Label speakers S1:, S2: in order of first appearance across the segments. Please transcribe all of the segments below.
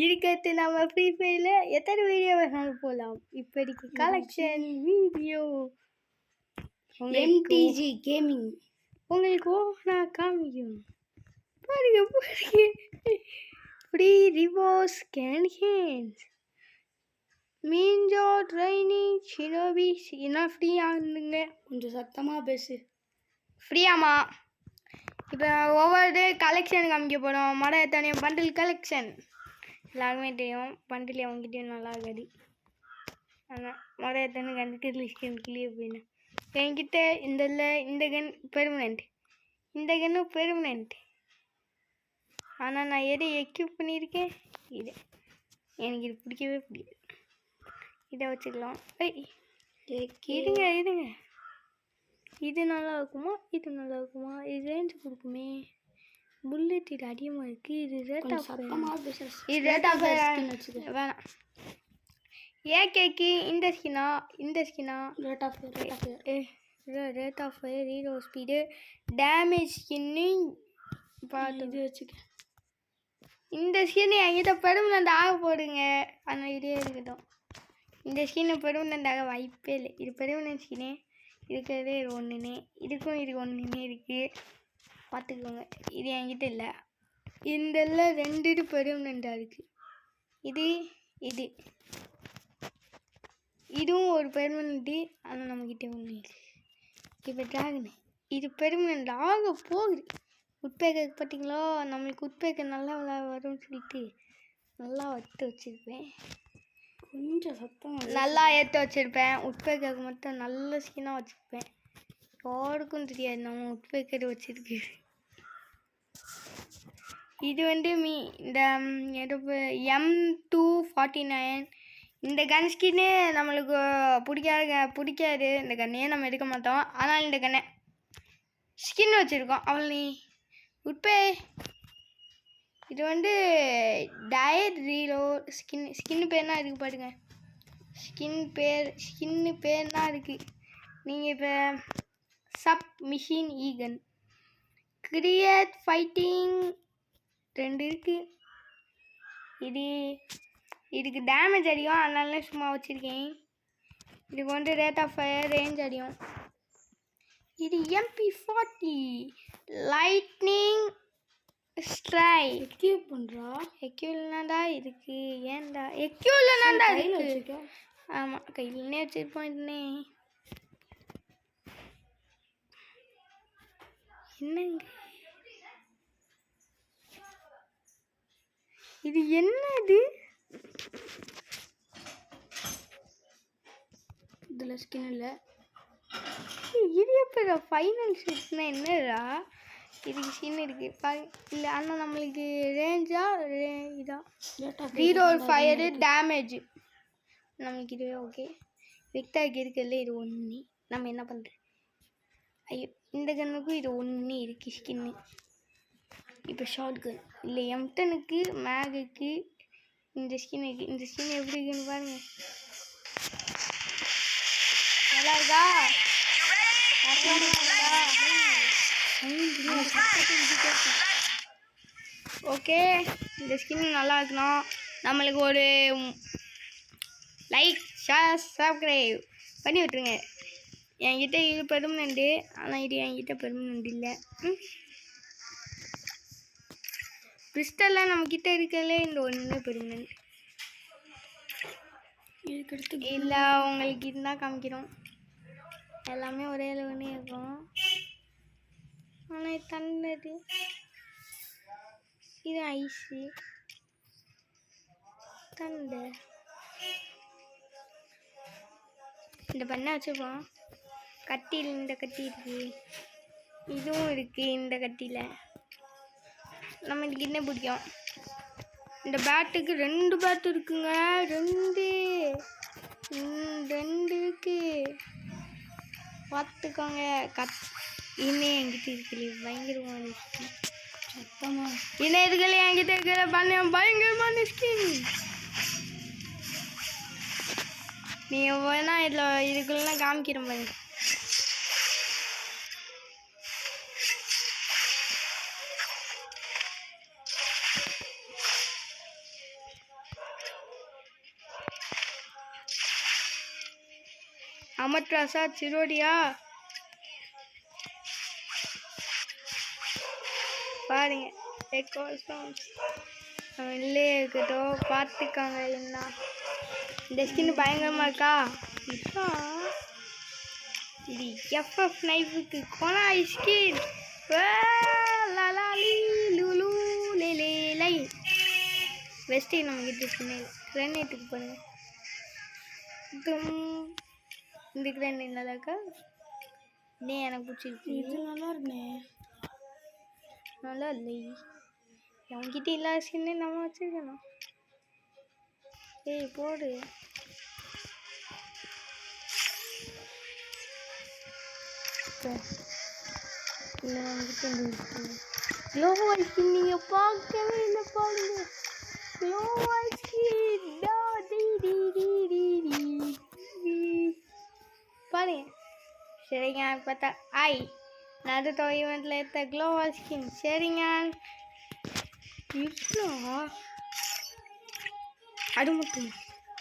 S1: இருக்கிறது நம்ம ஃப்ரீ ஃபயரில் எத்தனை வீடியோ வேணாலும் போகலாம். இப்போதைக்கு கலெக்ஷன் வீடியோ
S2: MTG கேமிங்
S1: உங்களுக்கு நான் காமிக்கும் பாருங்க ஃப்ரீ ரிவார்ஸ் கேன் ஹேண்ட்ஸ் மீன்ஜோ ட்ரைனிங் ஷினோபி என்ன ஃப்ரீயானுங்க.
S2: கொஞ்சம் சத்தமாக பேசு.
S1: ஃப்ரீயாமா? இப்போ ஒவ்வொரு கலெக்ஷன் காமிக்க போகிறோம். மட எத்தனை பண்டில் கலெக்ஷன் எல்லாருமே தெரியும். பண்டில் அவங்ககிட்டயும் நல்லா இருக்காது. ஆனால் மட எத்தனை கண்டுட்டு ஸ்கின்லேயே போயினேன். என்கிட்ட இந்த கன் பெர்மனெண்ட், இந்த கன்னும் பெர்மனெண்ட். ஆனால் நான் எதை எக்யூப் பண்ணியிருக்கேன் இது. எனக்கு இது பிடிக்கவே பிடிக்காது. இதை வச்சுக்கலாம். இருங்க இது நல்லா இருக்குமா, இது நல்லா இருக்குமா? இது ரேஞ்சு கொடுக்குமே. புல்லட் இது அதிகமாக இருக்குது. இது ரேட் ஆஃப் இது ரேட் ஆஃப் வேணாம். ஏகேக்கு இந்த ஸ்கின்னா
S2: rate
S1: of reload speed damage skin பார்த்து
S2: இது வச்சுக்க.
S1: இந்த ஸ்கின் என்கிட்ட பெர்மனெண்ட் ஆக போடுங்க. ஆனால் இதே இருக்கட்டும். இந்த ஸ்கின்னு பெர்மனெண்ட் ஆக வாய்ப்பே இல்லை. இது பெர்மனெண்ட் ஸ்கின்னே இருக்கிறதே இது ஒன்றுனே. இதுக்கும் இது ஒன்றுனே இருக்குது. பார்த்துக்கோங்க. இது என்கிட்ட இல்லை. இந்த ரெண்டு இது பெர்மனெண்ட்டாக இருக்குது. இதுவும் ஒரு பெர்மனெண்ட்டு. ஆனால் நம்மக்கிட்ட ஒன்று இல்லை. இப்போ ட்ராகனு இது பெர்மனெண்ட் ஆக போகுது. உட்பேக்கர் பார்த்தீங்களா? நம்மளுக்கு உட்பேக்கர் நல்லா வரும்னு சொல்லிட்டு நல்லா எடுத்து வச்சுருப்பேன்.
S2: கொஞ்சம் சத்தம்
S1: நல்லா எடுத்து வச்சுருப்பேன். உட்பேக்கருக்கு மட்டும் நல்ல ஸ்கின்னாக வச்சுருப்பேன். யாருக்கும் தெரியாது நம்ம உட்பேக்கர் வச்சுருக்கு. இது இந்த M249 இந்த கன் ஸ்கின்னு நம்மளுக்கு பிடிக்காது. இந்த கன்னையே நம்ம எடுக்க மாட்டோம். ஆனால் இந்த கன்னை ஸ்கின் வச்சுருக்கோம். அவள் இது டயர் ரீலோ ஸ்கின்னு பேர்னா இருக்குது பாருங்க. ஸ்கின்னு பேர்னா இருக்குது. நீங்கள் இப்போ sub machine eigen create fighting 2 இருக்குது. இதுக்கு டேமேஜ் அடிக்கும். அதனால சும்மா வச்சுருக்கேன். இதுக்கு ரேட் ஆஃப் ஃபயர் ரேஞ்ச் அடிக்கும். இது MP40 லைட்னிங் ஸ்ட்ரைக்.
S2: எக்யூப் பண்ணுறா.
S1: எக்யூல்னாடா இருக்கு. ஏன்டா எக்யூல்னாடா இருக்கு? ஆமாம், கையிலே வச்சுருப்போம். என்னங்க இது? என்னது
S2: இதில் ஸ்கின் இல்லை.
S1: இது எப்போ ஃபைனல் ஷூட்னா என்னடா? இதுக்கு ஸ்கின் இருக்குது பாரு. இல்லை ஆனால் நம்மளுக்கு ரேஞ்சா இதான் ரீலோட் ஃபயரு டேமேஜ் நம்மளுக்கு இதுவே ஓகே. விக்டாக்கு இருக்குல்ல இது ஒன்று. நம்ம என்ன பண்ணுறது? ஐயோ, இந்த கன்னுக்கும் இது ஒன்று இருக்குது ஸ்கின்னு. இப்போ ஷார்ட் கன் இல்லை M10க்கு மேகுக்கு இந்த ஸ்கின் இருக்குது. இந்த ஸ்கின் எப்படி இருக்குன்னு பாருங்கள். நல்லா இருக்கா? ஓகே, இந்த ஸ்கின் நல்லா இருக்கணும். நம்மளுக்கு ஒரு லைக் ஷேர் சப்ஸ்கிரைப் பண்ணி விட்டுருங்க. என்கிட்ட இது பெர்மனெண்ட்டு. ஆனால் இது என்கிட்ட பெர்மனெண்ட் இல்லை. கிறிஸ்டலில் நம்மக்கிட்ட இருக்கலே இந்த ஒன்று பெர்மனெண்ட்.
S2: இதுக்கடுத்து
S1: இல்லை உங்களுக்கு இதுதான் காமிக்கிறோம். எல்லாமே ஒரே அளவுனே இருக்கும். ஆனால் தந்தது இது ஐஸு தந்த இந்த பண்ண வச்சுப்போம். கட்டியில் இந்த கட்டி இருக்குது. இதுவும் இருக்குது. இந்த கட்டியில் நம்மளுக்கு என்ன பிடிக்கும்? இந்த பேட்டுக்கு 2 பேட் இருக்குங்க. 2 இருக்கு. பார்த்துக்கோங்க. இன்னும் என்கிட்ட இருக்குல்ல பயங்கரமான ஸ்கின்.
S2: சத்தமாக
S1: இன்னும் இருக்குல்ல என்கிட்ட இருக்கிற பயங்கரமான ஸ்கின். நீங்கள் வேணா இதுக்குள்ளலாம் காமிக்கிற மாதிரி. அமத்ராசா சிரோடியா பாருங்க இல்லே இருக்கட்டும். பார்த்துக்காங்க என்ன இந்த ஸ்கின் பயங்கரமாக இருக்கா? இது எஃப்எஃப் நைஃபுக்கு கோனா ஸ்கின். லுலு லே லை வெஸ்ட்டு நம்மக்கிட்ட ஸ்கின் கிரானைட்டுக்கு பாருங்க. இந்த கிரானைட் நல்லா இருக்கா? இன்னே எனக்கு பிடிச்சிருக்கு.
S2: இது நல்லா இருக்குண்ணே.
S1: நல்லா இல்லை. அவன்கிட்ட இல்லாத ஸ்கின்னு நம்ம வச்சுருக்கணும். ஏய் போடு. இல்லை நம்மகிட்ட க்ளோவால் ஸ்கின் நீங்கள் பார்க்கவே இல்லை பாருங்க. க்ளோவால் ஸ்கின் பாருங்க. சரிங்க பார்த்தா நடுத்தோ ஈவெண்ட்டில் எடுத்த க்ளோவால் ஸ்கின். சரிங்க இவ்வளோ அது மட்டும்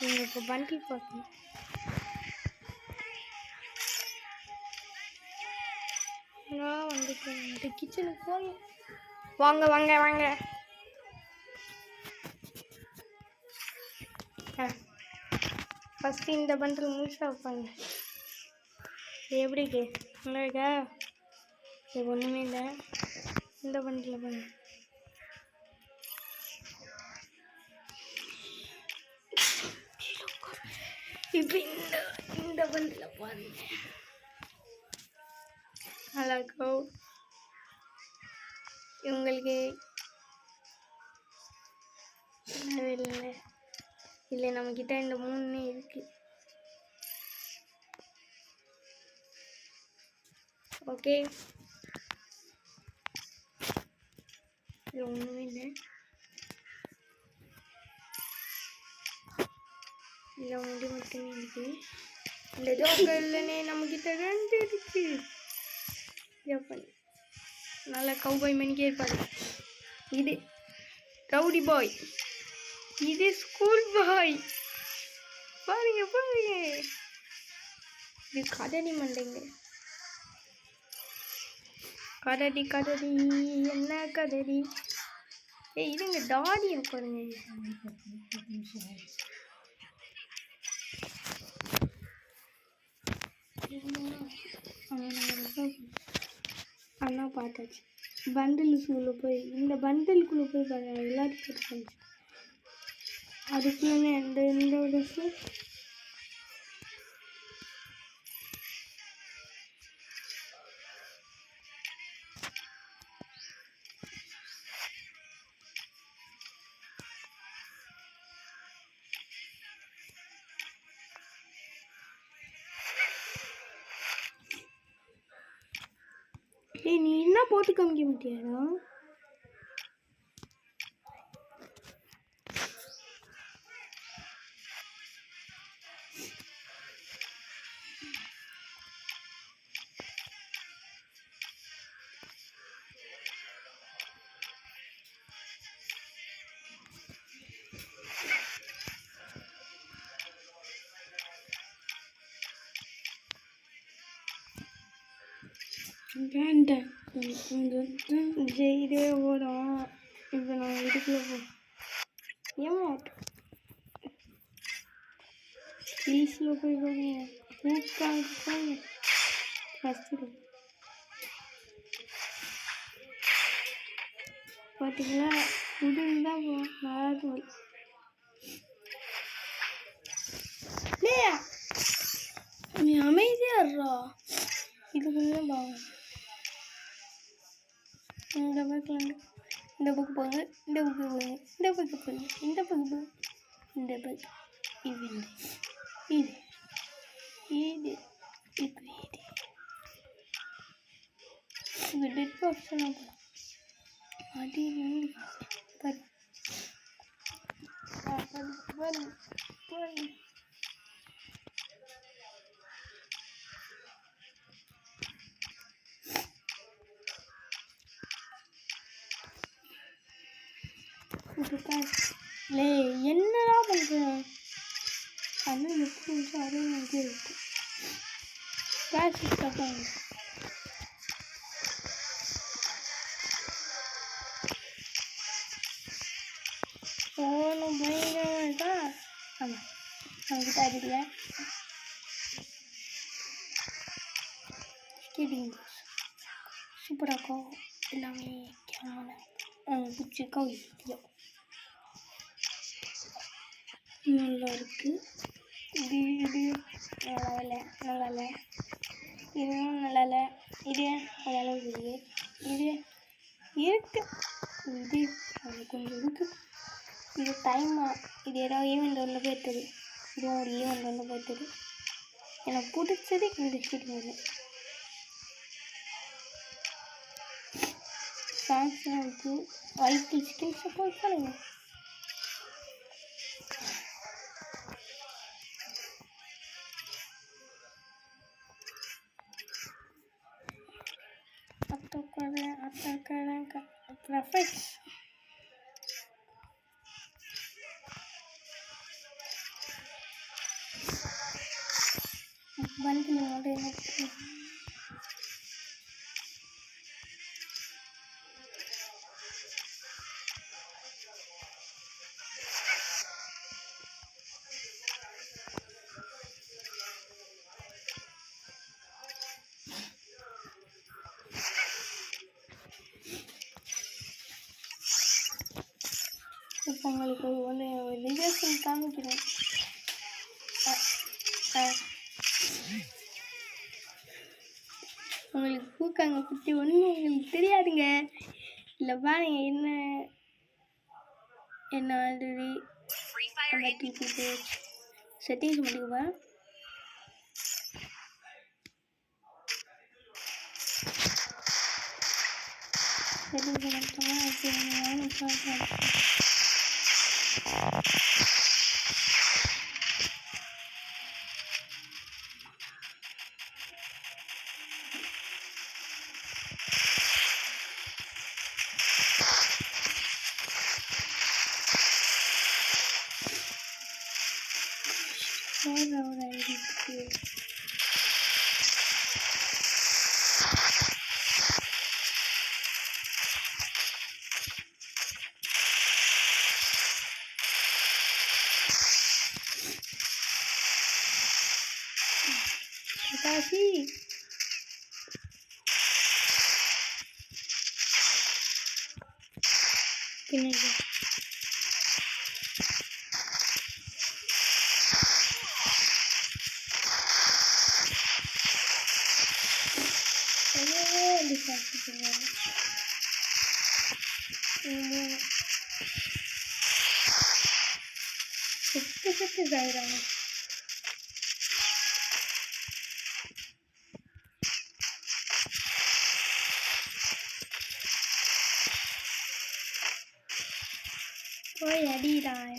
S1: நீங்கள் இப்போ பண்டில் பார்க்கணும். வந்துட்டு கிச்சனுக்கு போய் வாங்க வாங்க வாங்க. ஃபஸ்ட்டு இந்த பண்டில் முழுசாக வைப்பாங்க. இது எப்படி இருக்கு? நல்லா இருக்கா? இது ஒன்றுமே இல்லை. இந்த பண்டில் பாருங்க. இப்போ இந்த பண்டில் பாருங்க. நல்லா இருக்கும். இவங்களுக்கு இல்லை இல்லை நம்மக்கிட்ட இந்த 3 இருக்கு. ஓகே இது ஒன்றுமே இல்லை. இல்லை முடி மட்டுமே இருக்கு. இந்த ஜோக்கர் இல்லைன்னே நம்மக்கிட்ட 2 இருக்கு. நல்லா கவுபாய் மணிக்கே இருப்பாரு. இது ரவுடி பாய், இது ஸ்கூல் பாய். பாருங்க பாருங்க. இது கதடி மண்டைங்க. கதடி கதடி என்ன கதடி. இதுங்க டாடியை பாருங்க. அண்ணா பார்த்தாச்சு. பண்டிலுக்குள்ளே போய் இந்த பண்டிலுக்குள்ளே போய் பாருங்க. எல்லாத்தையும் போட்டு அதுக்குள்ளே இந்த ஒரு நீ என்ன போட்டு காமிக்க மாட்டியாடா? வேண்டாம் இதே போதும். இப்போ நான் இதுக்குள்ளே போ ஏமாட் ஹில்ஸில் போய் போவீங்க. சூப்பராக போங்க. ஃபஸ்ட்டு பார்த்தீங்களா? உடன்தான் போவோம். நல்லா இருக்கும். நீ அமைதியாக இருறா. இதுக்குள்ளே பாவம். இந்த பக்கம் இந்த பக்கம் போங்க. இந்த பக்கம் போங்க. இந்த பக்கம் போங்க. இந்த பக்கம் போங்க. இந்த பக்கம் இது இது இது இப்போ இது டெட் ஆப்ஷனாக போகலாம். அது பாரு பாரு பாரு. என்னடா பண்ணுறேன்? ஆனால் எப்படி இருந்துச்சு அதே மாதிரி இருக்கும். கிளாசிக் தான். போகணும் பயங்கரமா ஆமாம் நம்மக்கிட்ட அது இல்லை. ஸ்கேட்டிங் சூப்பராக இருக்கும். எல்லாமே பிடிச்சிருக்கோம். நல்லா இருக்குது. இது நல்லா இல்லை, நல்லா இல்லை. இதுவும் நல்லா இல்லை. இது ஓரளவுக்கு இருக்குது. இது இருக்கு, இது அது கொஞ்சம் இருக்குது. இது டைமாக இது ஏதாவது ஈவெண்ட் ஒன்று போய்த்தது. இதுவும் ஒரு ஈவெண்ட் ஒன்று போய்த்தது. எனக்கு பிடிச்சது இந்த ஸ்கேட்டிங் வந்து சாங்ஸ்லாம் இருக்குது. ஒயிட் ஸ்கின் சப்போர்ட் பண்ணுங்க. Perfect. Bantu ni ada nak. உங்களுக்கு ஒன்று ரிஜெக்ஷன் காமிக்கிறேன். உங்களுக்கு பூக்காங்க பற்றி ஒன்றும் உங்களுக்கு தெரியாதுங்க. இல்லை பாருங்க என்ன ஆல்ரெடி அந்த டிபி பேஜ் செட்டிங்ஸ் முடியுமா? செட்டிங்ஸ் மட்டுமா kasih. Ini aja. Ini dikasih semua. Ini seperti Zairah. Oh ya dirai.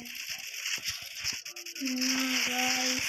S1: Guys.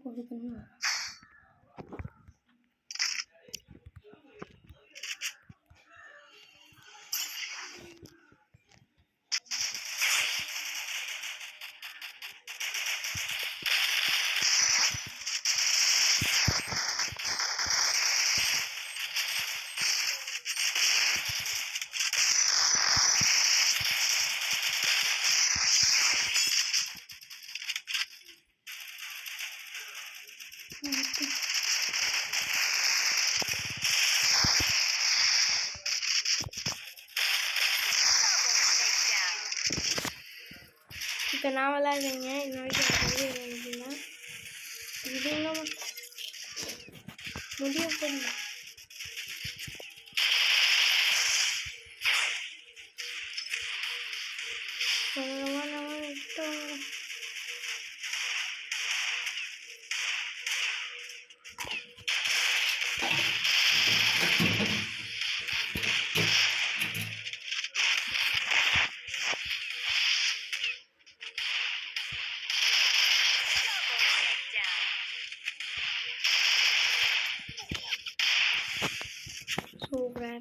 S2: கொடுக்கணும். இப்போ நான் விளாட்றீங்க இன்ன வரைக்கும் அப்படின்னா இதுங்க முடிவு பண்ணு. சூப்பராக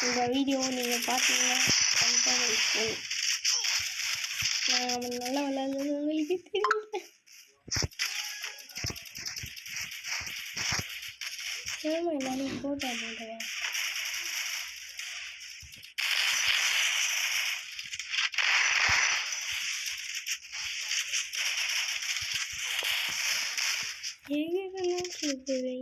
S2: இந்த வீடியோ நீங்கள் பார்த்தீங்கன்னா கண்டிப்பாக நான் நல்லா விளாட்றது உங்களுக்கு தெரியல. ஏமா எல்லாரும் போட்டா மாட்டேன். சொல்லுது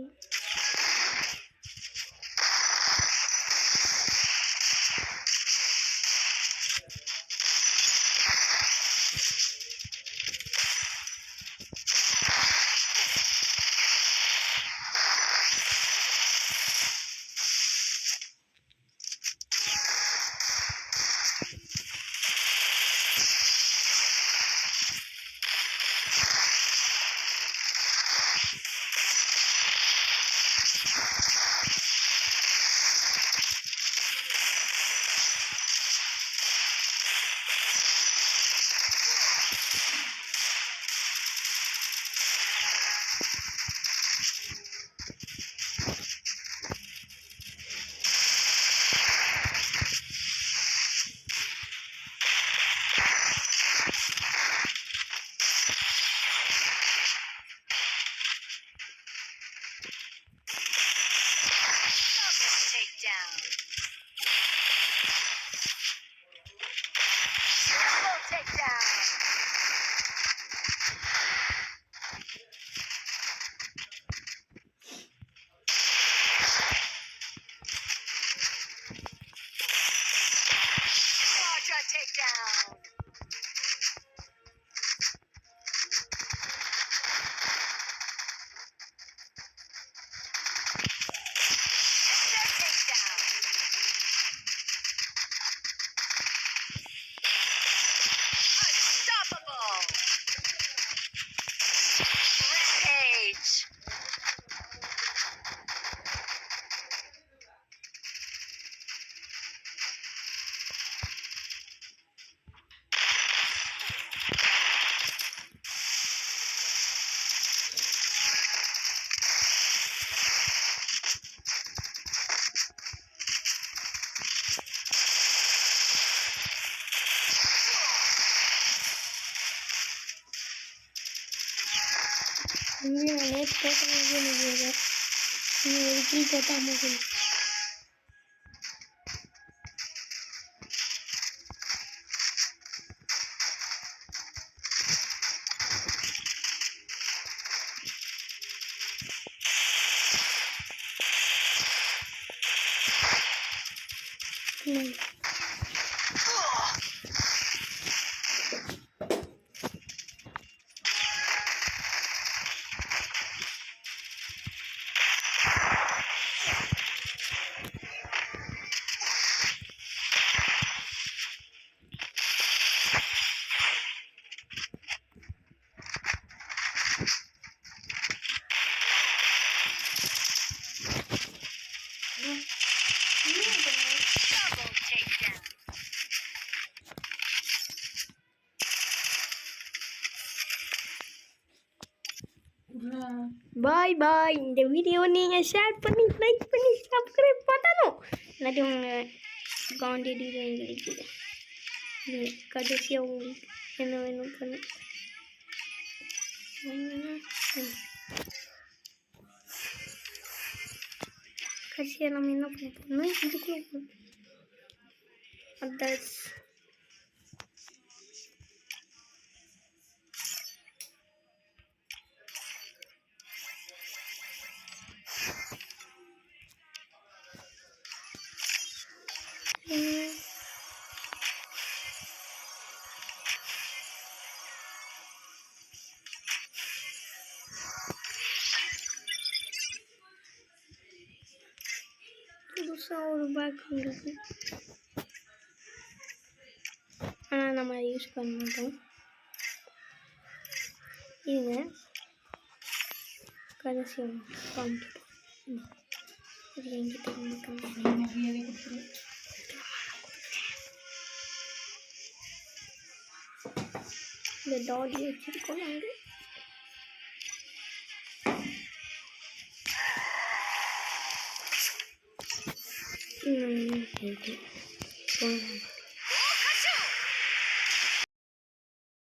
S2: போட்டால் முடியாது. இன்னும் ஒரு கில் போட்டால் முடியும். பாய் பாய். இந்த வீடியோ நீங்கள் ஷேர் பண்ணி லைக் பண்ணி சப்ஸ்கிரைப் பண்ணணும். இல்லாட்டி உங்கள் காண்டடி எங்களுக்கு கடைசியாக உங்களுக்கு என்ன வேணும் பண்ணு. கடைசியாக நம்ம என்ன பண்ணணும் இதுக்குள்ள அதர்ஸ் புதுசாக ஒரு பேக் வந்துருக்கு. ஆனால் நம்ம அதை யூஸ் பண்ண மாட்டோம். இதுங்க கடைசி காமிக்கிறோம். இது எங்கிட்ட இந்த டாடி வச்சுருக்கோம் நாங்கள்.